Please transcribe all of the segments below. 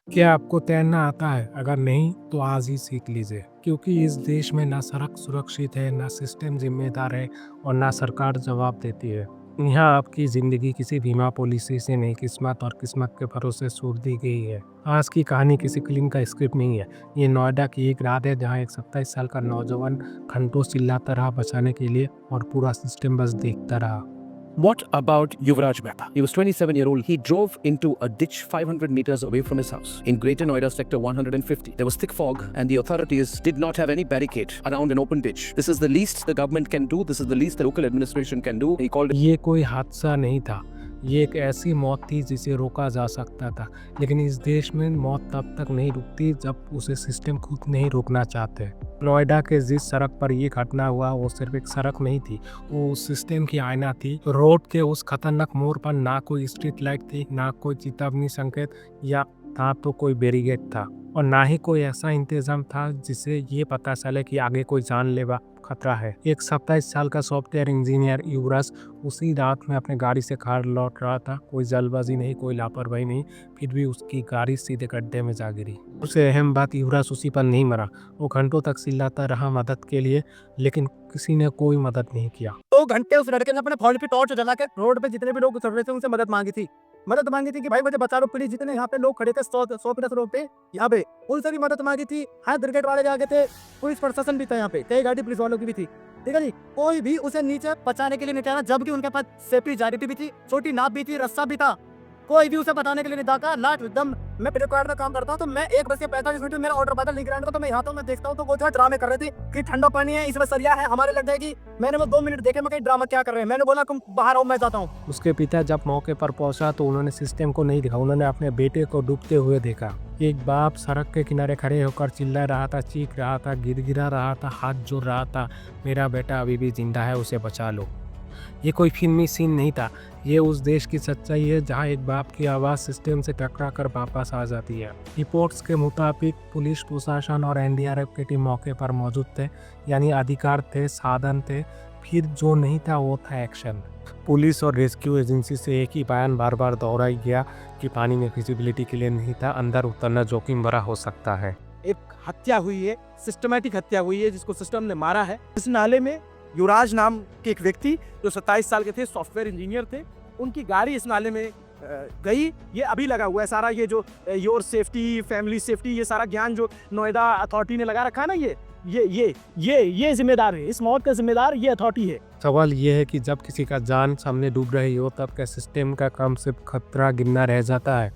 क्या आपको तैरना आता है? अगर नहीं तो आज ही सीख लीजिए, क्योंकि इस देश में ना सड़क सुरक्षित है, ना सिस्टम जिम्मेदार है और ना सरकार जवाब देती है। यहाँ आपकी ज़िंदगी किसी बीमा पॉलिसी से नहीं, किस्मत और किस्मत के भरोसे छोड़ दी गई है। आज की कहानी किसी फिल्म का स्क्रिप्ट नहीं है। ये नोएडा की एक रात है जहाँ एक 27 साल का नौजवान घंटों चिल्लाता रहा बचाने के लिए और पूरा सिस्टम बस देखता रहा। What about Yuvraj Mehta? He was 27-year-old. He drove into a ditch 500 meters away from his house in Greater Noida Sector 150. There was thick fog and the authorities did not have any barricade around an open ditch. This is the least the government can do. This is the least the local administration can do. He called it. ये कोई हादसा नहीं था, ये एक ऐसी मौत थी जिसे रोका जा सकता था, लेकिन इस देश में मौत तब तक नहीं रुकती जब उसे सिस्टम खुद नहीं रोकना चाहते। नोएडा के जिस सड़क पर ये घटना हुआ वो सिर्फ एक सड़क नहीं थी, वो उस सिस्टम की आईना थी। रोड के उस खतरनाक मोड़ पर ना कोई स्ट्रीट लाइट थी, ना कोई चेतावनी संकेत या ना तो कोई बैरिकेड था और ना ही कोई ऐसा इंतजाम था जिससे ये पता चले कि आगे कोई जानलेवा खतरा है। एक 27 साल का सॉफ्टवेयर इंजीनियर युवराज उसी रात में अपने गाड़ी से घर लौट रहा था। कोई जल्दबाजी नहीं, कोई लापरवाही नहीं, फिर भी उसकी गाड़ी सीधे गड्ढे में जा गिरी। सबसे अहम बात, युवराज उसी पर नहीं मरा। वो घंटों तक चिल्लाता रहा मदद के लिए, लेकिन किसी ने कोई मदद नहीं किया। 2 घंटे उस लड़के ने अपने फोन पे टॉर्च जला के रोड पे जितने भी लोग गुजर रहे थे उनसे मदद मांगी थी कि भाई मुझे बचा लो प्लीज। जितने यहाँ पे लोग खड़े थे 100 मीटर रोड पे यहाँ पे, उनसे भी मदद मांगी थी। हाँ, ब्रिगेड वाले भी आगे थे, पुलिस प्रशासन भी था यहाँ पे, कई गाड़ी पुलिस वालों की भी थी। ठीक है जी, कोई भी उसे नीचे बचाने के लिए नहीं चाह रहा, जबकि उनके पास सेफ्टी जैकेट भी थी, छोटी नाव भी थी, रस्सा भी था। कोई भी उसे बताने के लिए नहीं दाका। लास्ट एकदम मैं प्रिकॉर्ड में काम करता हूँ, तो मैं 1:45 में मेरा ऑर्डर बदल ग्राउंड का, तो मैं यहाँ तो मैं देखता हूँ तो वो जो ड्रामे कर रहे थे कि ठंडा पानी है, इसमें सरिया है, हमारे लग जाएगी। मैंने वो 2 मिनट देखे, मैं कहीं ड्रामा क्या कर रहे हैं। मैंने बोला तुम बाहर आओ, मैं जाता हूँ। उसके पिता जब मौके पर पहुंचा तो उन्होंने सिस्टम को नहीं देखा, उन्होंने अपने बेटे को डूबते हुए देखा। एक बाप सड़क के किनारे खड़े होकर चिल्ला रहा था, चीख रहा था, गिड़गिड़ा रहा था, हाथ जोड़ रहा था, मेरा बेटा अभी भी जिंदा है, उसे बचा लो। ये कोई फिल्मी सीन नहीं था, ये उस देश की सच्चाई है जहां एक बाप की आवाज़ सिस्टम से टकरा कर वापस आ जाती है। रिपोर्ट्स के मुताबिक पुलिस प्रशासन और एनडीआरएफ की टीम मौके पर मौजूद थे, यानी अधिकार थे, साधन थे, फिर जो नहीं था वो था एक्शन। पुलिस और रेस्क्यू एजेंसी से एक ही बयान बार बार दोहराया गया कि पानी में विजिबिलिटी के लिए नहीं था, अंदर उतरना जोखिम भरा हो सकता है। एक हत्या हुई है, सिस्टमैटिक हत्या हुई है, जिसको सिस्टम ने मारा है। इस नाले में युवराज नाम के एक व्यक्ति जो 27 साल के थे, सॉफ्टवेयर इंजीनियर थे, उनकी गाड़ी इस नाले में गई। ये अभी लगा हुआ है सारा, ये जो योर सेफ्टी, फैमिली सेफ्टी, ये सारा ज्ञान जो नोएडा अथॉरिटी ने लगा रखा है ना, ये जिम्मेदार है, इस मौत का जिम्मेदार ये अथॉरिटी है। सवाल ये है कि जब किसी का जान सामने डूब रही हो तब क्या सिस्टम का काम सिर्फ खतरा गिनना रह जाता है?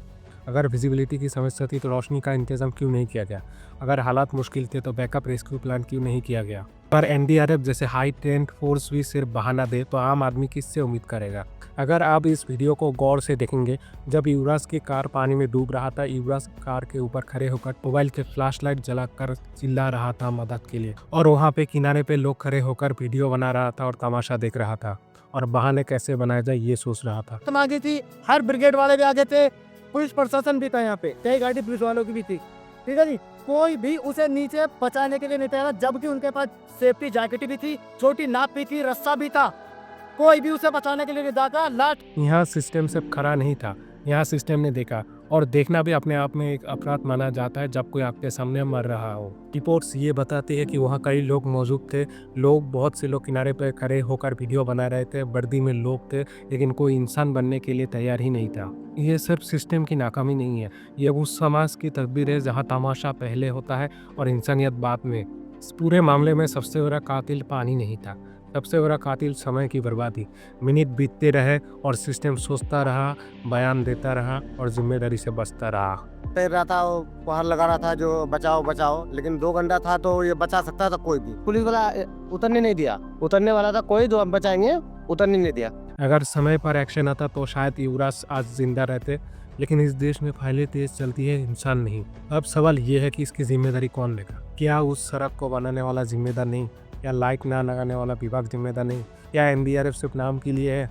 अगर विजिबिलिटी की समस्या थी तो रोशनी का इंतजाम क्यों नहीं किया गया? अगर हालात मुश्किल थे तो बैकअप रेस्क्यू प्लान क्यों नहीं किया गया? पर एनडीआरएफ जैसे हाई ट्रेंड फोर्स भी सिर्फ बहाना दे तो आम आदमी किससे उम्मीद करेगा? अगर आप इस वीडियो को गौर से देखेंगे, जब युवराज की कार पानी में डूब रहा था, युवराज कार के ऊपर खड़े होकर मोबाइल के फ्लैशलाइट जलाकर चिल्ला रहा था मदद के लिए, और वहाँ पे किनारे पे लोग खड़े होकर वीडियो बना रहा था और तमाशा देख रहा था और बहाने कैसे बनाया जाए ये सोच रहा था। तो आगे थी, हर ब्रिगेड वाले भी आगे थे, पुलिस प्रशासन भी था यहाँ पे, कई गाड़ी पुलिस वालों की भी थी। ठीक है जी, कोई भी उसे नीचे बचाने के लिए नहीं तैयार, जबकि उनके पास सेफ्टी जैकेट भी थी, छोटी नाव भी थी, रस्सा भी था। कोई भी उसे बचाने के लिए नहीं दागा। लास्ट यहाँ सिस्टम सिर्फ खड़ा नहीं था, यहाँ सिस्टम ने देखा, और देखना भी अपने आप में एक अपराध माना जाता है जब कोई आपके सामने मर रहा हो। रिपोर्ट्स ये बताती है कि वहाँ कई लोग मौजूद थे, बहुत से लोग किनारे पर खड़े होकर वीडियो बना रहे थे, वर्दी में लोग थे, लेकिन कोई इंसान बनने के लिए तैयार ही नहीं था। ये सिर्फ सिस्टम की नाकामी नहीं है, ये उस समाज की तस्वीर है जहाँ तमाशा पहले होता है और इंसानियत बाद में। इस पूरे मामले में सबसे बड़ा कातिल पानी नहीं था, सबसे बड़ा कातिल समय की बर्बादी। मिनट बीतते रहे और सिस्टम सोचता रहा, बयान देता रहा और जिम्मेदारी से बचता रहा। तैर रहा था, वो बाहर लगा रहा था जो बचाओ बचाओ, लेकिन 2 घंटा था तो ये बचा सकता था कोई भी। पुलिस वाला उतरने नहीं दिया, उतरने वाला था कोई, जो हम बचाएंगे, उतरने नहीं दिया। अगर समय पर एक्शन आता तो शायद युवराज आज जिंदा रहते, लेकिन इस देश में फाइलें तेज चलती है, इंसान नहीं। अब सवाल ये है कि इसकी जिम्मेदारी कौन लेगा? क्या उस सड़क को बनाने वाला जिम्मेदार नहीं, या लाइट ना लगाने वाला विभाग जिम्मेदार नहीं, या एनडीआरएफ सिर्फ नाम के लिए है?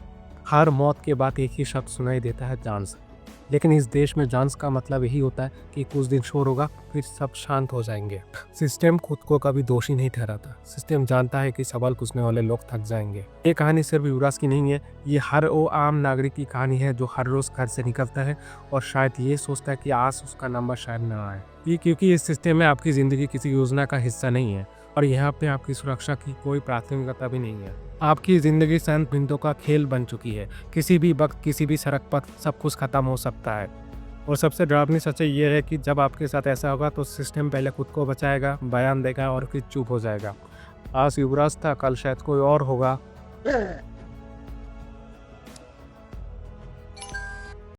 हर मौत के बाद एक ही शब्द सुनाई देता है, जान से। लेकिन इस देश में जांच का मतलब यही होता है कि कुछ दिन शोर होगा, फिर सब शांत हो जाएंगे। सिस्टम खुद को कभी दोषी नहीं ठहराता। सिस्टम जानता है कि सवाल पूछने वाले लोग थक जाएंगे। ये कहानी सिर्फ युवराज की नहीं है, ये हर वो आम नागरिक की कहानी है जो हर रोज घर से निकलता है और शायद ये सोचता है कि आज उसका नंबर शायद न आए। ये क्योंकि इस सिस्टम में आपकी ज़िंदगी किसी योजना का हिस्सा नहीं है और यहाँ पे आपकी सुरक्षा की कोई प्राथमिकता भी नहीं है। आपकी ज़िंदगी शांत बिंदु का खेल बन चुकी है। किसी भी वक्त किसी भी सड़क पर सब कुछ खत्म हो सकता है। और सबसे डरावनी सच्चाई ये है कि जब आपके साथ ऐसा होगा तो सिस्टम पहले खुद को बचाएगा, बयान देगा और फिर चुप हो जाएगा। आज युवराज था, कल शायद कोई और होगा।